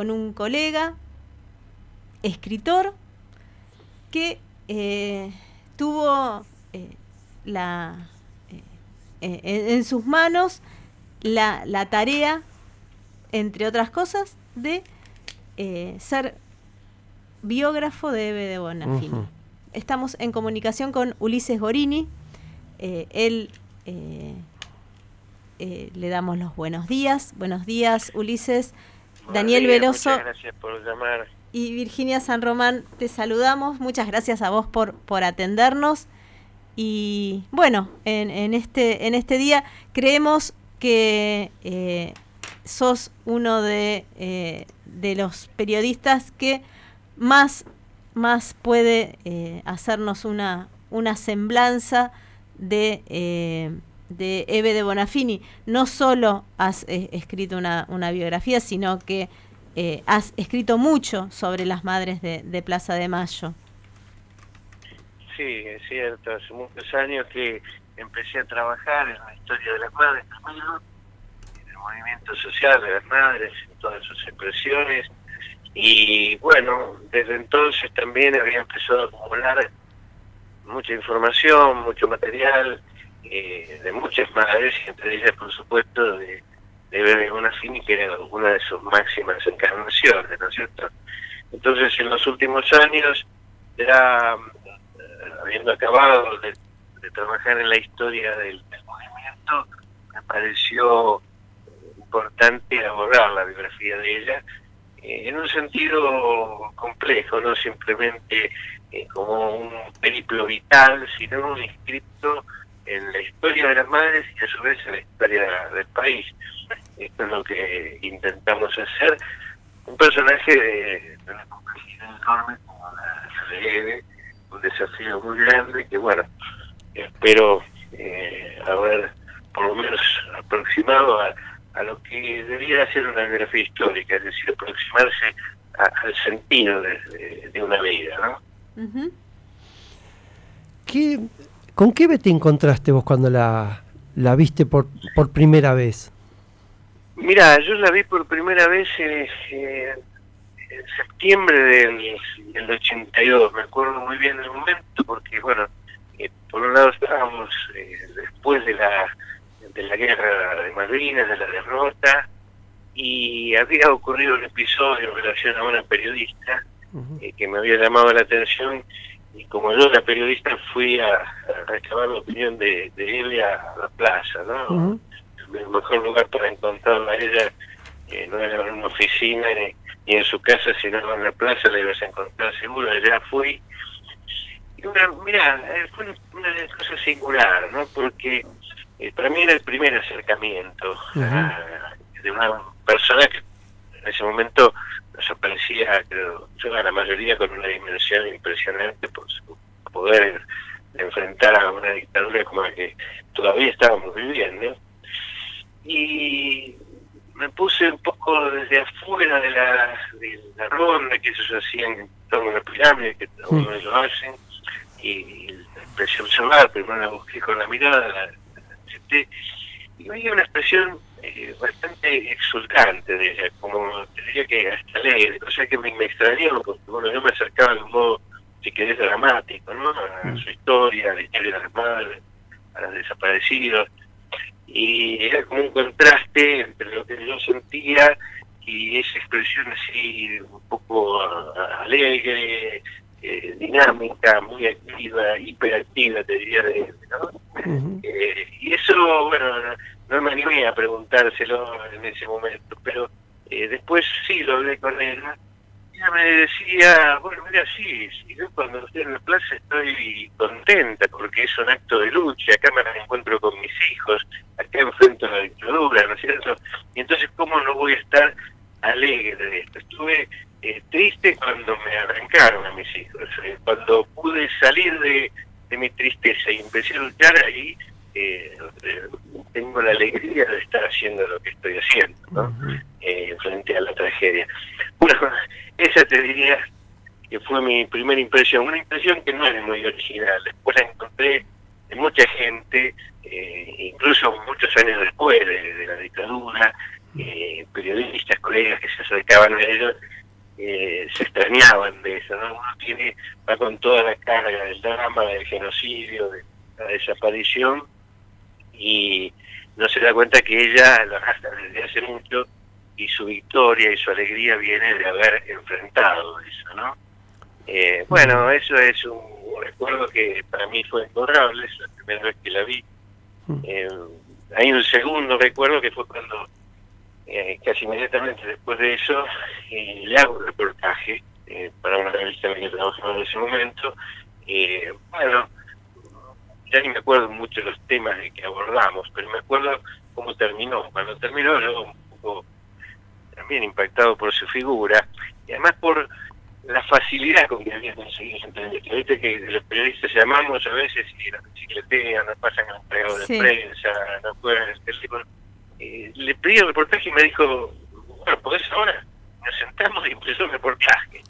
con un colega, escritor, que tuvo la en sus manos la tarea, entre otras cosas, de ser biógrafo de Ebe de Bonafini. Uh-huh. Estamos en comunicación con Ulises Gorini. Él le damos los buenos días. Buenos días, Ulises. Daniel Veloso. Muchas gracias por llamar. Y Virginia San Román, te saludamos. Muchas gracias a vos por atendernos. Y bueno, en este día creemos que sos uno de los periodistas que más puede hacernos una semblanza de Ebe de Bonafini. No solo has escrito una biografía, sino que has escrito mucho sobre las madres de Plaza de Mayo. Sí, es cierto. Hace muchos años que empecé a trabajar en la historia de las madres, en el movimiento social de las madres, en todas sus expresiones. Y bueno, desde entonces también había empezado a acumular mucha información, mucho material de muchas madres, y entre ellas, por supuesto, de Ebe de Bonafini, que era una de sus máximas encarnaciones, ¿no es cierto? Entonces, en los últimos años, ya habiendo acabado de trabajar en la historia del movimiento, me pareció importante abordar la biografía de ella en un sentido complejo, no simplemente como un periplo vital, sino un inscripto en la historia de las madres y a su vez en la historia del país. Esto es lo que intentamos hacer. Un personaje de una complejidad enorme como la de Ebe, un desafío muy grande que, bueno, espero haber por lo menos aproximado a lo que debería ser una biografía histórica, es decir, aproximarse al sentido de una vida, ¿no? Uh-huh. ¿Con qué Ebe te encontraste vos cuando la viste por primera vez? Mira, yo la vi por primera vez en septiembre del 82, me acuerdo muy bien del momento, porque, bueno, por un lado estábamos después de la guerra de Malvinas, de la derrota, y había ocurrido un episodio en relación a una periodista que me había llamado la atención, y como yo, la periodista, fui a recabar la opinión de Ebe a la plaza, ¿no? Uh-huh. El mejor lugar para encontrarla a ella no era en una oficina ni en su casa, sino en la plaza, la ibas a encontrar seguro. Allá fui. Y mira, fue una cosa singular, ¿no? Porque para mí era el primer acercamiento de una persona que en ese momento nos aparecía, creo yo, a la mayoría con una dimensión impresionante por su poder de enfrentar a una dictadura como la que todavía estábamos viviendo. Y me puse un poco desde afuera de la ronda que ellos hacían en torno a la pirámide, que aún no lo hacen, y empecé a observar. Primero la busqué con la mirada, la acepté, y veía una expresión bastante exultante de ella, como te diría que hasta alegre, o sea que me extrañó, porque bueno, yo me acercaba de un modo, si querés, dramático, ¿no? A su historia, a la historia de las madres, a los desaparecidos, y era como un contraste entre lo que yo sentía y esa expresión así un poco alegre, dinámica, muy activa, hiperactiva, te diría, ¿no? Uh-huh. Y eso, bueno, no me animé a preguntárselo en ese momento, pero después sí lo hablé con ella. Ella me decía, bueno, mira, sí, yo cuando estoy en la plaza estoy contenta porque es un acto de lucha, acá me las encuentro con mis hijos, acá enfrento la dictadura, ¿no es cierto? Y entonces, ¿cómo no voy a estar alegre de esto? Estuve triste cuando me arrancaron a mis hijos, cuando pude salir de mi tristeza y empecé a luchar, ahí tengo la alegría de estar haciendo lo que estoy haciendo, ¿no? Uh-huh. Frente a la tragedia. Bueno, esa te diría que fue mi primera impresión, una impresión que no era muy original. Después la encontré en mucha gente, incluso muchos años después de la dictadura, periodistas, colegas que se acercaban a ellos, se extrañaban de eso, ¿no? Uno va con toda la carga del drama, del genocidio, de la desaparición, y no se da cuenta que ella lo arrastra desde hace mucho, y su victoria y su alegría viene de haber enfrentado eso, ¿no? Bueno, eso es un recuerdo que para mí fue imborrable, es la primera vez que la vi. Hay un segundo recuerdo que fue cuando, casi inmediatamente después de eso, le hago un reportaje para una revista en la que trabajaba en ese momento. Bueno, ya ni me acuerdo mucho de los temas de que abordamos, pero me acuerdo cómo terminó. Cuando terminó, yo un poco también impactado por su figura, y además por la facilidad con que había conseguido esa entrevista. Viste que los periodistas llamamos a veces y nos bicicletean, nos pasan al empleado de prensa, nos juegan el teléfono. Le pedí el reportaje y me dijo, bueno, ¿podés ahora? Nos sentamos y empezó el reportaje.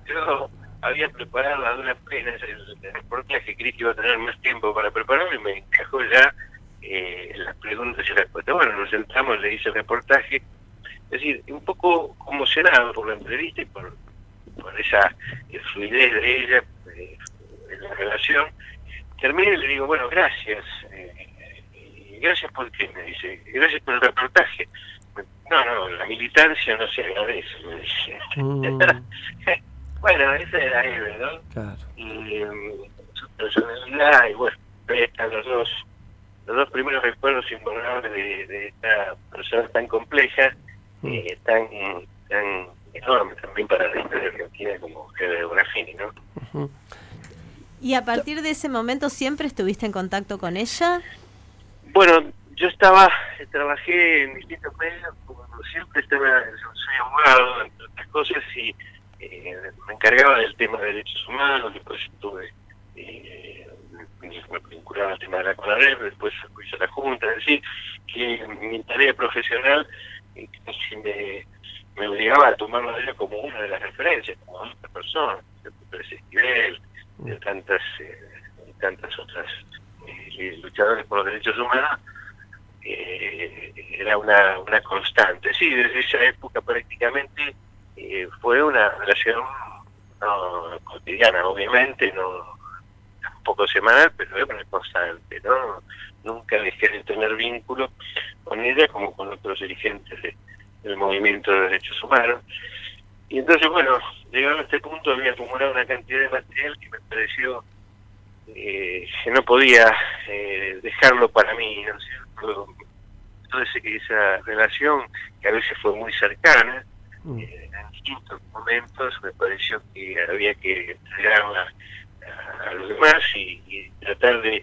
Yo había preparado a duras penas el reportaje, creí que iba a tener más tiempo para prepararlo y me encajó ya las preguntas y respuestas. Bueno, nos sentamos, le hice el reportaje, es decir, un poco conmocionado por la entrevista y por esa fluidez de ella en la relación. Terminé y le digo, bueno, gracias. Gracias por qué, me dice. Gracias por el reportaje. No, la militancia no se agradece, me dice. Bueno, esa era Eve, ¿no? Claro. Y su personalidad, y bueno, están los dos primeros recuerdos imborrables de esta persona tan compleja, tan enorme también para la historia argentina como Eve Bonafini, ¿no? ¿Y a partir de ese momento siempre estuviste en contacto con ella? Bueno, yo trabajé en distintos medios, como siempre soy abogado, entre otras cosas, y me encargaba del tema de derechos humanos, después estuve me vinculaba al tema de la CONAREP, después fui a la Junta, es decir, que mi tarea profesional casi me obligaba a tomarlo de ella como una de las referencias, como otra persona, de Esquivel, de tantas otras luchadores por los derechos humanos. Era una constante. Sí, desde esa época prácticamente fue una relación no cotidiana, obviamente, no tampoco semanal, pero era una constante, ¿no? Nunca dejé de tener vínculo con ella como con otros dirigentes del movimiento de derechos humanos. Y entonces, bueno, llegado a este punto había acumulado una cantidad de material que me pareció que no podía dejarlo para mí, ¿no es cierto? Entonces esa relación, que a veces fue muy cercana, en distintos momentos me pareció que había que entregarla a los demás y tratar de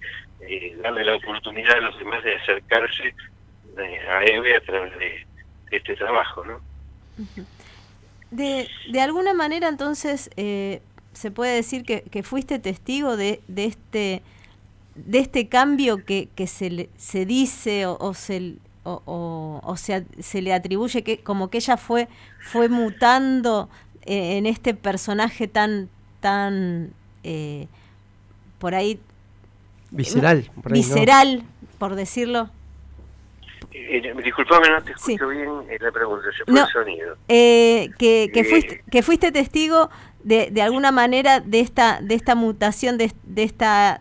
darle la oportunidad a los demás de acercarse a Eve a través de este trabajo, ¿no? De alguna manera, entonces, se puede decir que fuiste testigo de este cambio que se dice o sea, se le atribuye, que como que ella fue mutando en este personaje tan por ahí visceral, ¿no? Por decirlo. Disculpame, no te escucho bien la pregunta, se fue el sonido. Que fuiste testigo de alguna manera de esta mutación de esta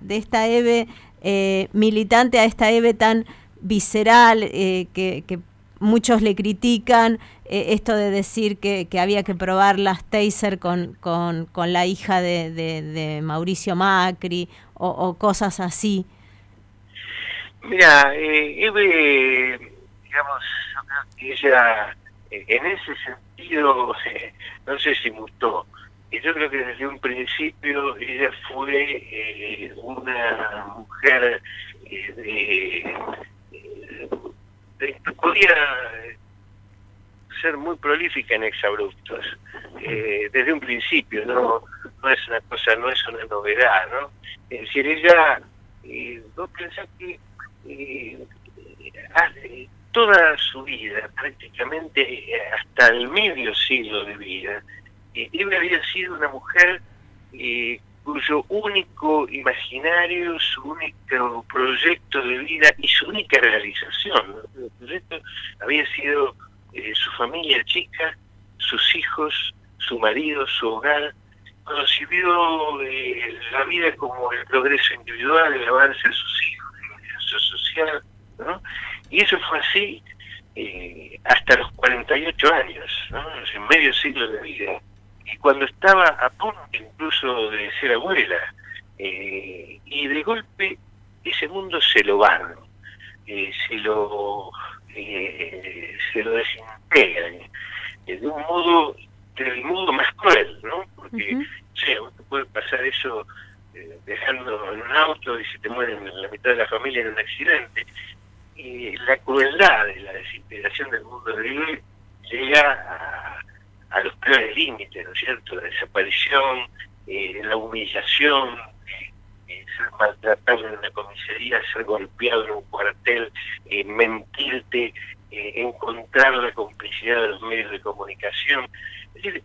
Eve militante a esta Eve tan visceral, que muchos le critican, esto de decir que había que probar las taser con la hija de Mauricio Macri o cosas así. Mira, Eve, digamos, yo creo que ella, en ese sentido, no sé si mutó. Yo creo que desde un principio ella fue una mujer que podía ser muy prolífica en exabruptos. Desde un principio, no es una cosa, no es una novedad, ¿no? Es decir, ella, vos pensás que toda su vida, prácticamente hasta el medio siglo de vida, Eve había sido una mujer cuyo único imaginario, su único proyecto de vida y su única realización, ¿no? El proyecto había sido su familia chica, sus hijos, su marido, su hogar. Concibió la vida como el progreso individual, el avance de sus hijos, el progreso social, ¿no? Y eso fue así hasta los 48 años, ¿no? En medio siglo de vida. Y cuando estaba a punto incluso de ser abuela, y de golpe ese mundo se lo van, se lo desintegran, de un modo, del modo más cruel, ¿no? Porque, o sea, te puede pasar eso dejando en un auto y se te mueren la mitad de la familia en un accidente. Y la crueldad de la desintegración del mundo de hoy llega a los peores límites, ¿no es cierto? La desaparición, la humillación, ser maltratado en una comisaría, ser golpeado en un cuartel, mentirte, encontrar la complicidad de los medios de comunicación. Es decir,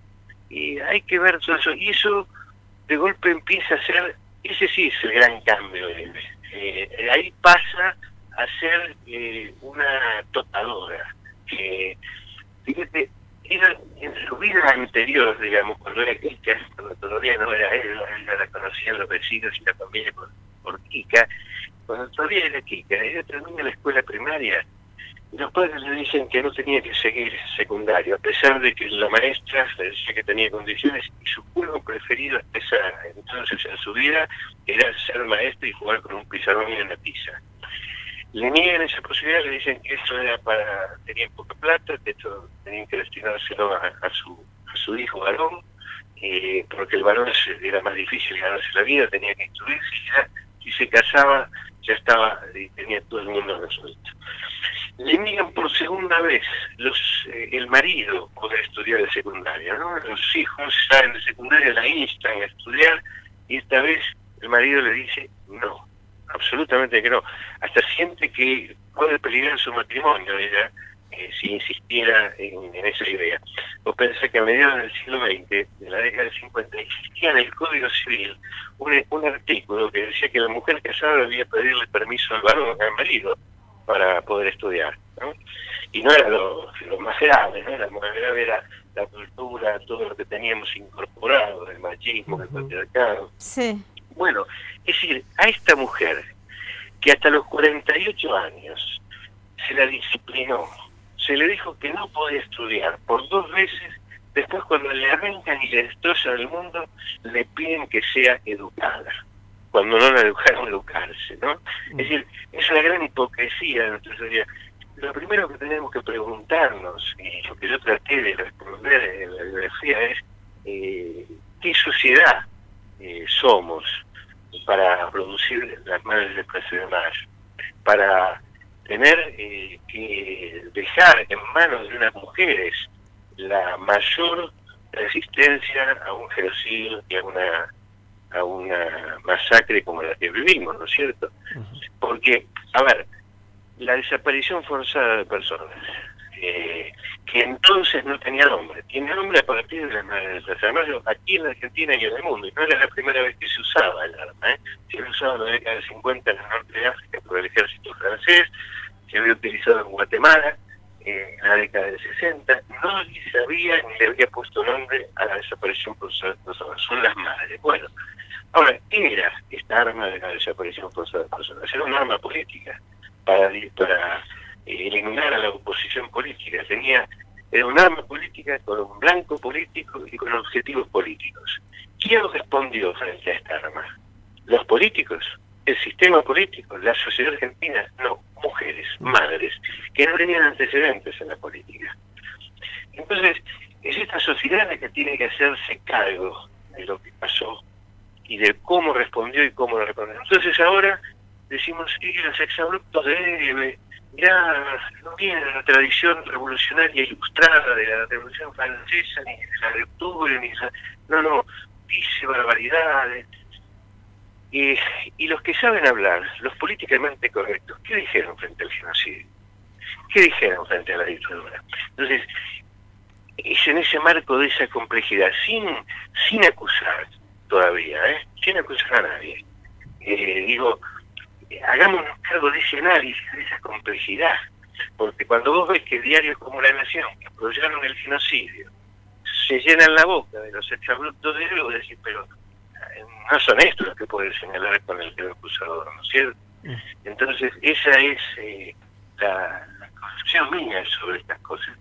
hay que ver todo eso, y eso de golpe empieza a ser, ese sí es el gran cambio. Ahí pasa a ser una totadora. Fíjate, en su vida anterior, digamos, cuando era Kika, cuando todavía no era él la conocían los vecinos y la familia por Kika, cuando todavía era Kika, ella termina la escuela primaria y los padres le dicen que no tenía que seguir secundario, a pesar de que la maestra le decía que tenía condiciones, y su juego preferido hasta entonces en su vida era ser maestro y jugar con un pizarrón y una tiza. Le niegan esa posibilidad, le dicen que eso era tenían poca plata, que esto tenían que destinárselo a su hijo varón, porque el varón era más difícil ganarse la vida, tenía que instruirse, y ya, si se casaba, ya estaba, tenía todo el mundo resuelto. Le niegan por segunda vez el marido poder estudiar de secundaria, ¿no? Los hijos ya en la secundaria la instan a estudiar, y esta vez el marido le dice no. Absolutamente que no. Hasta siente que puede peligrar su matrimonio ella, si insistiera en esa idea. Vos pensás que a mediados del siglo XX, de la década del 50, existía en el Código Civil un artículo que decía que la mujer casada debía pedirle permiso al varón, al marido, para poder estudiar, ¿no? Y no era lo más grave, ¿no? Lo más grave era la cultura, todo lo que teníamos incorporado, el machismo, el patriarcado. Sí. Bueno, es decir, a esta mujer que hasta los 48 años se la disciplinó, se le dijo que no podía estudiar por 2 veces, después cuando le arrancan y le destrozan el mundo, le piden que sea educada, cuando no la dejaron educarse, ¿no? Es decir, es una gran hipocresía de nuestra sociedad. Lo primero que tenemos que preguntarnos, y lo que yo traté de responder en la biografía es, ¿qué sociedad somos para producir las madres de Plaza de Mayo, para tener que dejar en manos de unas mujeres la mayor resistencia a un genocidio y a una masacre como la que vivimos, ¿no es cierto? Porque, a ver, la desaparición forzada de personas, que entonces no tenía nombre, tiene nombre a partir de las madres de Plaza de Mayo, aquí en la Argentina y en el mundo, y no era la primera vez que se usaba el arma, se había usado en la década del 50 en el norte de África por el ejército francés, se había utilizado en Guatemala en la década del 60, no se sabía ni le había puesto nombre a la desaparición forzada de personas, son las madres. Bueno, ahora, ¿qué era esta arma de la desaparición forzada de personas? Era un arma política para eliminar a la oposición política. Era un arma política con un blanco político y con objetivos políticos. ¿Quién respondió frente a esta arma? ¿Los políticos? ¿El sistema político? ¿La sociedad argentina? No, mujeres, madres, que no tenían antecedentes en la política. Entonces, es esta sociedad la que tiene que hacerse cargo de lo que pasó y de cómo respondió y cómo lo respondió. Entonces ahora decimos, sí, los exabruptos de mirá, no viene de la tradición revolucionaria ilustrada de la Revolución Francesa, ni de la de octubre, ni de no, dice barbaridades. Y los que saben hablar, los políticamente correctos, ¿qué dijeron frente al genocidio? ¿Qué dijeron frente a la dictadura? Entonces, es en ese marco de esa complejidad, sin acusar, todavía, sin acusar a nadie. Digo, hagámonos cargo de ese análisis, de esa complejidad, porque cuando vos ves que diarios como La Nación, que apoyaron el genocidio, se llenan la boca de los exabruptos de él, vos decís, pero no son estos los que pueden señalar con el dedo acusador, ¿no es cierto? Entonces, esa es la concepción mía sobre estas cosas.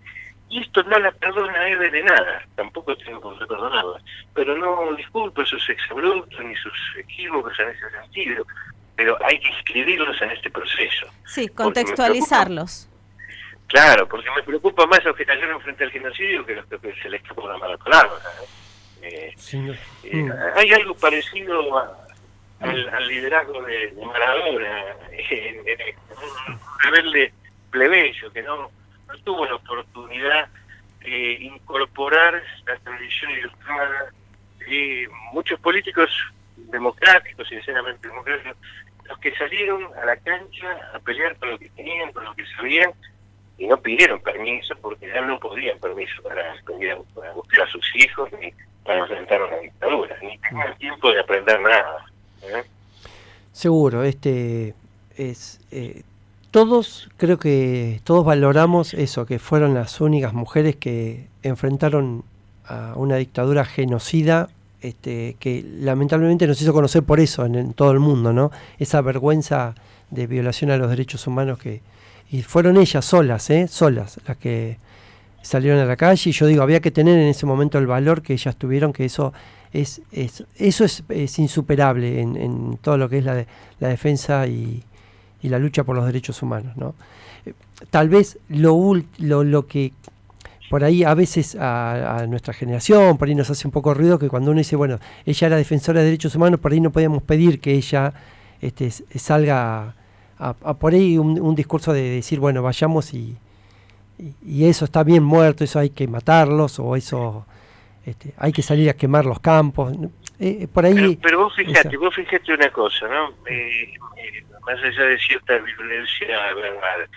Y esto no la perdona a Eve de nada, tampoco tengo por qué perdonarla, pero no disculpo sus exabruptos ni sus equívocos en ese sentido, pero hay que inscribirlos en este proceso. Sí, contextualizarlos. Claro, porque me preocupa más los que cayeron frente al genocidio que los que se les escapó una mala palabra. Hay algo parecido al liderazgo de Maradona, un rebelde plebeyo que no tuvo la oportunidad de incorporar la tradición ilustrada de muchos políticos democráticos, sinceramente democráticos, los que salieron a la cancha a pelear con lo que tenían, con lo que sabían, y no pidieron permiso porque ya no podían permiso para buscar a sus hijos ni para enfrentar una dictadura, ni tenían tiempo de aprender nada. Seguro, todos, creo que todos valoramos eso, que fueron las únicas mujeres que enfrentaron a una dictadura genocida, que lamentablemente nos hizo conocer por eso en todo el mundo, ¿no? Esa vergüenza de violación a los derechos humanos y fueron ellas solas las que salieron a la calle, y yo digo, había que tener en ese momento el valor que ellas tuvieron, que eso es insuperable en todo lo que es la defensa y la lucha por los derechos humanos, ¿no? Tal vez lo que por ahí a veces a nuestra generación, por ahí nos hace un poco ruido, que cuando uno dice, bueno, ella era defensora de derechos humanos, por ahí no podíamos pedir que ella salga a por ahí un discurso de decir, bueno, vayamos y eso está bien muerto, eso hay que matarlos, o eso hay que salir a quemar los campos. Por ahí, pero vos fijate una cosa, ¿no? Más allá de cierta violencia verbal,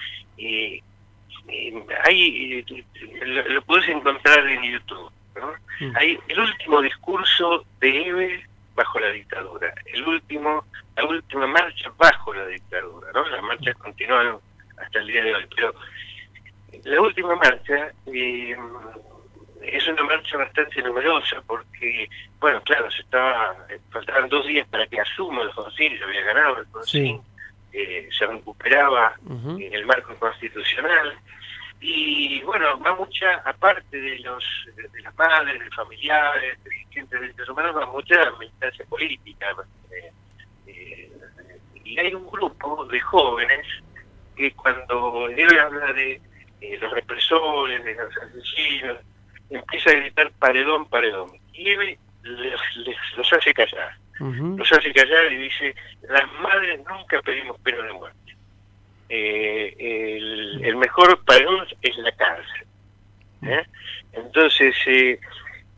lo podés encontrar en YouTube, ¿no? Hay el último discurso de Eve bajo la dictadura, la última marcha bajo la dictadura, ¿no? Las marchas continuaron hasta el día de hoy, pero la última marcha es una marcha bastante numerosa porque, bueno, claro, faltaban 2 días para que asuma el concilio, había ganado el concilio, se recuperaba el marco constitucional, y bueno, va mucha, aparte de las madres, de familiares, de dirigentes de derechos humanos, va mucha militancia política, y hay un grupo de jóvenes que cuando él habla de los represores, de los asesinos, empieza a gritar paredón, paredón, y él los hace callar. Los hace callar y dice, las madres nunca pedimos pena de muerte. El mejor paredón es la cárcel. Entonces,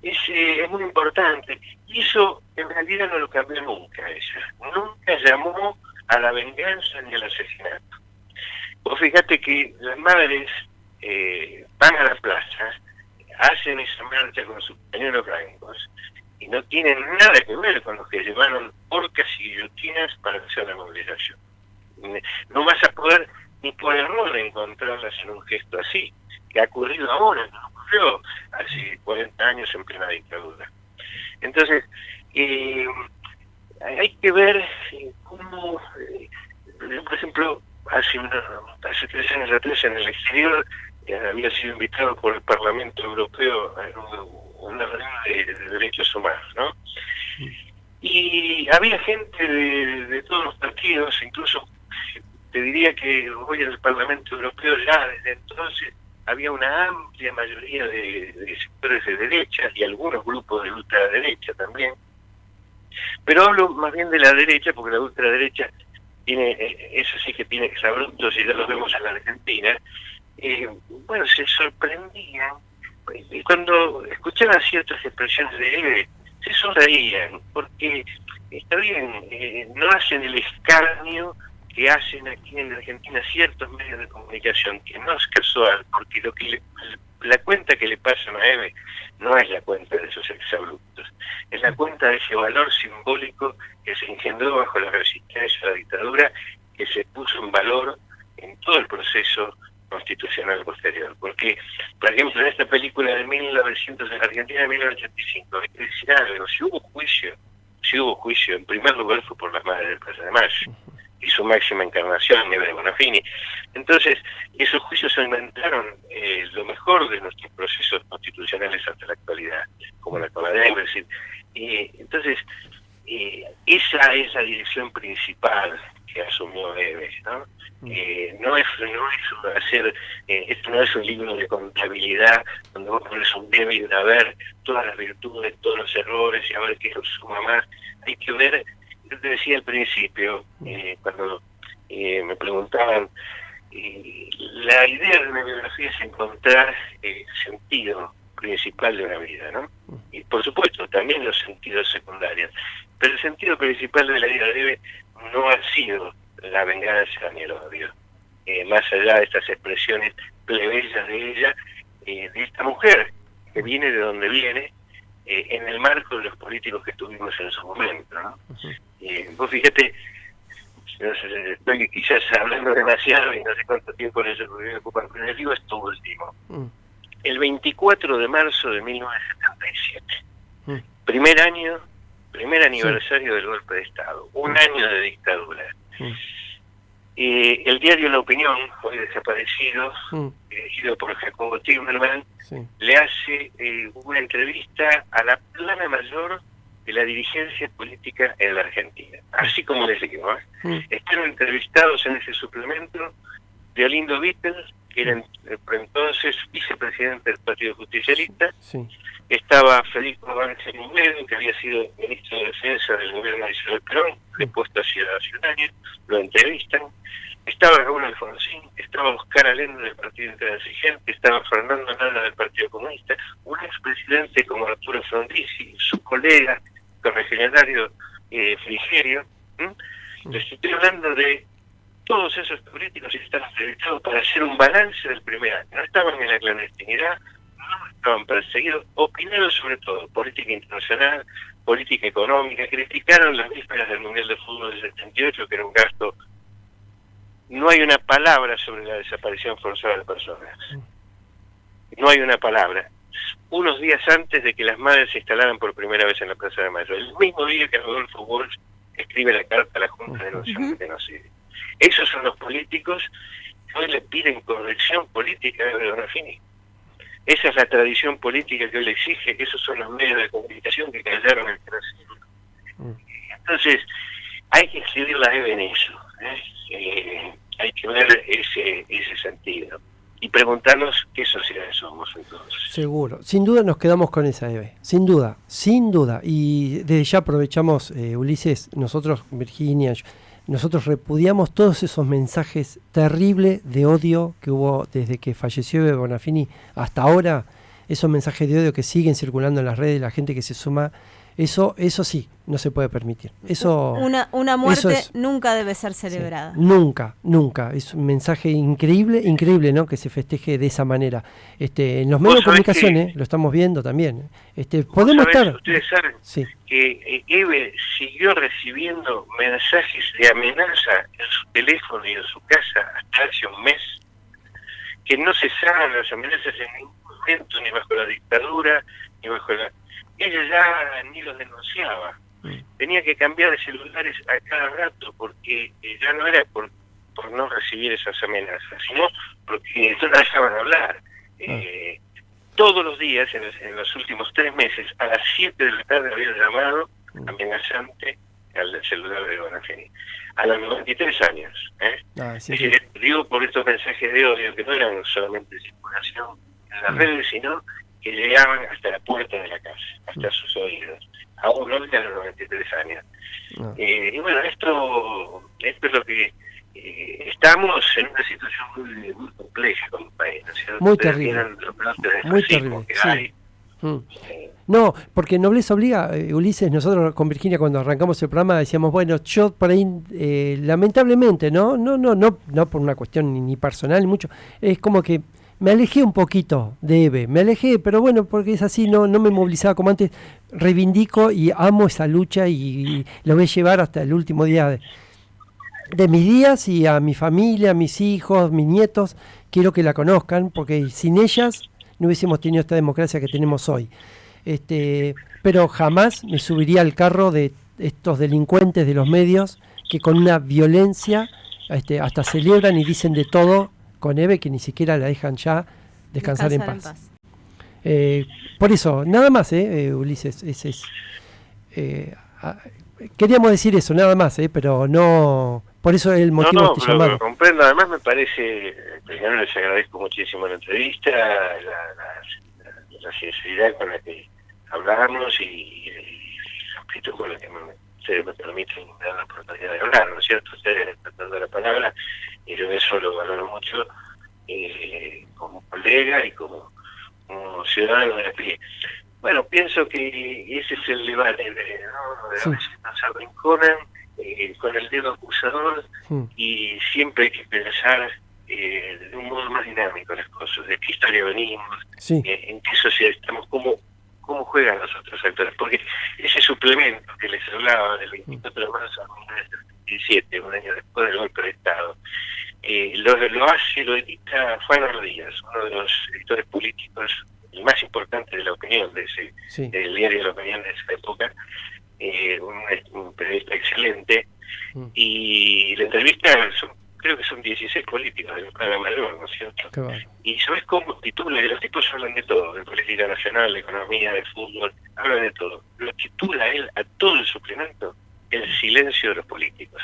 es muy importante. Y eso en realidad no lo cambió nunca ella. Nunca llamó a la venganza ni al asesinato. Vos fíjate que las madres van a la plaza, hacen esa marcha con sus pañuelos blancos, y no tienen nada que ver con los que llevaron orcas y guillotinas para hacer la movilización. No vas a poder ni por error encontrarlas en un gesto así, que ha ocurrido ahora, no ocurrió hace 40 años en plena dictadura. Entonces, hay que ver cómo, por ejemplo, hace 3 años atrás en el exterior, había sido invitado por el Parlamento Europeo a una reunión de derechos humanos, ¿no? Y había gente de todos los partidos, incluso te diría que hoy en el Parlamento Europeo ya desde entonces había una amplia mayoría de sectores de derecha y algunos grupos de ultraderecha también, pero hablo más bien de la derecha, porque la ultraderecha eso sí que tiene exabruptos, y ya lo vemos en la Argentina. Bueno, se sorprendían y cuando escuchaban ciertas expresiones de Eve, se sonreían, porque está bien, no hacen el escarnio que hacen aquí en Argentina ciertos medios de comunicación, que no es casual, porque la cuenta que le pasan a Eve no es la cuenta de esos exabruptos, es la cuenta de ese valor simbólico que se engendró bajo la resistencia a la dictadura, que se puso en valor en todo el proceso constitucional posterior. Porque, por ejemplo, en esta película de Argentina de 1985, hay que decir algo, si hubo juicio, en primer lugar fue por las Madres del Plaza de Mayo y su máxima encarnación, Nieves Bonafini. Entonces, esos juicios aumentaron lo mejor de nuestros procesos constitucionales hasta la actualidad, como la CONADEM, es decir. Entonces, esa es la dirección principal que asumió Eve, ¿no? Esto no es un libro de contabilidad donde vos pones un débito a ver todas las virtudes, todos los errores y a ver qué lo suma más. Hay que ver, yo te decía al principio, cuando me preguntaban, la idea de una biografía es encontrar el sentido principal de una vida, ¿no? Y por supuesto también los sentidos secundarios, pero el sentido principal de la vida de Eve no ha sido la venganza ni el odio, más allá de estas expresiones plebeyas de ella, de esta mujer que viene de donde viene, en el marco de los políticos que tuvimos en su momento, ¿no? Vos fíjate, no sé, estoy quizás hablando demasiado y no sé cuánto tiempo les voy a ocupar, pero les digo esto último. El 24 de marzo de 1977, primer aniversario del golpe de Estado, un año de dictadura. El diario La Opinión, hoy desaparecido, dirigido por Jacobo Timerman, le hace una entrevista a la plana mayor de la dirigencia política en la Argentina, así como les digo. Están entrevistados en ese suplemento de Olindo Vittel, que era por entonces vicepresidente del Partido Justicialista. Estaba Federico Ángel Muledo, que había sido ministro de Defensa del gobierno de Isabel Perón, depuesto hace un año, lo entrevistan. Estaba Raúl Alfonsín, estaba Oscar Allende del Partido Intransigente, estaba Fernando Nala del Partido Comunista, un expresidente como Arturo Frondizi, su colega, correligionario Frigerio. Les estoy hablando de todos esos políticos que están entrevistados para hacer un balance del primer año. No estaban en la clandestinidad, no estaban perseguidos, opinaron sobre todo política internacional, política económica, criticaron las vísperas del Mundial de Fútbol del 78, que era un gasto. No hay una palabra sobre la desaparición forzada de personas. No hay una palabra. Unos días antes de que las madres se instalaran por primera vez en la Plaza de Mayo, el mismo día que Rodolfo Walsh escribe la carta a la Junta de Denunciación de Genocidio. Esos son los políticos que hoy le piden corrección política a Bonafini. Esa es la tradición política que hoy le exige, esos son los medios de comunicación que callaron el genocidio. Entonces, hay que escribir la Eve en eso, hay que ver ese sentido y preguntarnos qué sociedad somos entonces. Seguro, sin duda nos quedamos con esa Eve, sin duda, y desde ya aprovechamos, Ulises, nosotros, Virginia, nosotros repudiamos todos esos mensajes terribles de odio que hubo desde que falleció Eve Bonafini hasta ahora, esos mensajes de odio que siguen circulando en las redes, la gente que se suma. Eso sí, no se puede permitir. Una muerte nunca debe ser celebrada. Sí, nunca. Es un mensaje increíble, ¿no? Que se festeje de esa manera. En los medios de comunicación, lo estamos viendo también. Podemos estar. Ustedes saben que Eve siguió recibiendo mensajes de amenaza en su teléfono y en su casa hasta hace un mes. Que no cesaban las amenazas en ningún momento, ni bajo la dictadura, ni bajo la... Ella ya ni los denunciaba. Tenía que cambiar de celulares a cada rato porque ya no era por no recibir esas amenazas, sino porque no la dejaban hablar. Todos los días, en los últimos 3 meses, a las 7 de la tarde había llamado amenazante al celular de Bonafini. A los 93 años. Digo por estos mensajes de odio que no eran solamente circulación en las redes, sino que llegaban hasta la puerta de la casa, hasta sus oídos, a un hombre a los 93 años. Y bueno, esto es lo que estamos en una situación muy compleja como país, ¿no? Muy terrible. Muy terrible. No, porque nobleza obliga, Ulises. Nosotros con Virginia cuando arrancamos el programa decíamos, bueno, yo por ahí lamentablemente, no por una cuestión ni personal ni mucho, es como que me alejé un poquito de Eve, me alejé, pero bueno, porque es así, no me movilizaba como antes, reivindico y amo esa lucha y la voy a llevar hasta el último día de mis días, y a mi familia, a mis hijos, mis nietos, quiero que la conozcan, porque sin ellas no hubiésemos tenido esta democracia que tenemos hoy. Pero jamás me subiría al carro de estos delincuentes de los medios que con una violencia hasta celebran y dicen de todo con Eve, que ni siquiera la dejan ya descansar en paz. Por eso, nada más, Ulises, queríamos decir eso, nada más, pero no, por eso es el motivo de este llamado. Lo comprendo, además me parece, primero les agradezco muchísimo la entrevista, la sinceridad con la que hablamos y la amplitud con la que ustedes me permiten dar la oportunidad de hablar, ¿no es cierto? Ustedes tratando la palabra, y yo eso lo valoro mucho como colega y como ciudadano de a pie. Bueno, pienso que ese es el debate, ¿no? A veces nos arrinconan con el dedo acusador y siempre hay que pensar de un modo más dinámico las cosas, de qué historia venimos, en qué sociedad estamos, cómo juegan los otros actores, porque ese suplemento que les hablaba del 24 de marzo de 1977, un año después del golpe de Estado, lo edita Juan Ordíaz, uno de los editores políticos, el más importante de la opinión de ese, del diario de la opinión de esa época, un periodista excelente, y la entrevista creo que son 16 políticos del Plan Mayor, ¿no es cierto? Y ¿sabes cómo titula? Los tipos hablan de todo, de política nacional, de economía, de fútbol, hablan de todo. Lo titula él a todo el suplemento, el silencio de los políticos.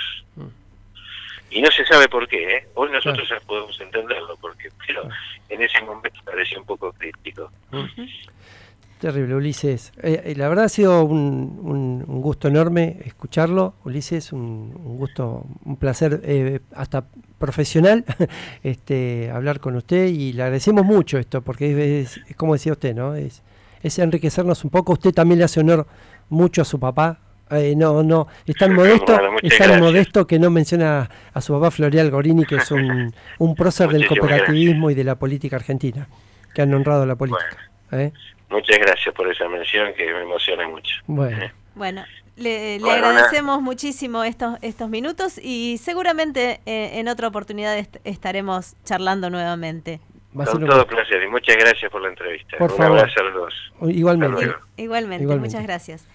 Y no se sabe por qué, Hoy nosotros ya podemos entenderlo, porque pero en ese momento parecía un poco críptico. Terrible, Ulises. La verdad ha sido un gusto enorme escucharlo, Ulises, un gusto, un placer hasta profesional hablar con usted, y le agradecemos mucho esto, porque es como decía usted, ¿no? Es enriquecernos un poco. Usted también le hace honor mucho a su papá. No, es tan modesto que no menciona a su papá Floreal Gorini, que es un prócer del cooperativismo y de la política argentina, que han honrado la política. Muchas gracias por esa mención, que me emociona mucho. Bueno, le agradecemos muchísimo estos minutos, y seguramente en otra oportunidad estaremos charlando nuevamente. Con todo placer, y muchas gracias por la entrevista. Por favor. Abrazo a los dos. Igualmente. Igualmente, muchas gracias.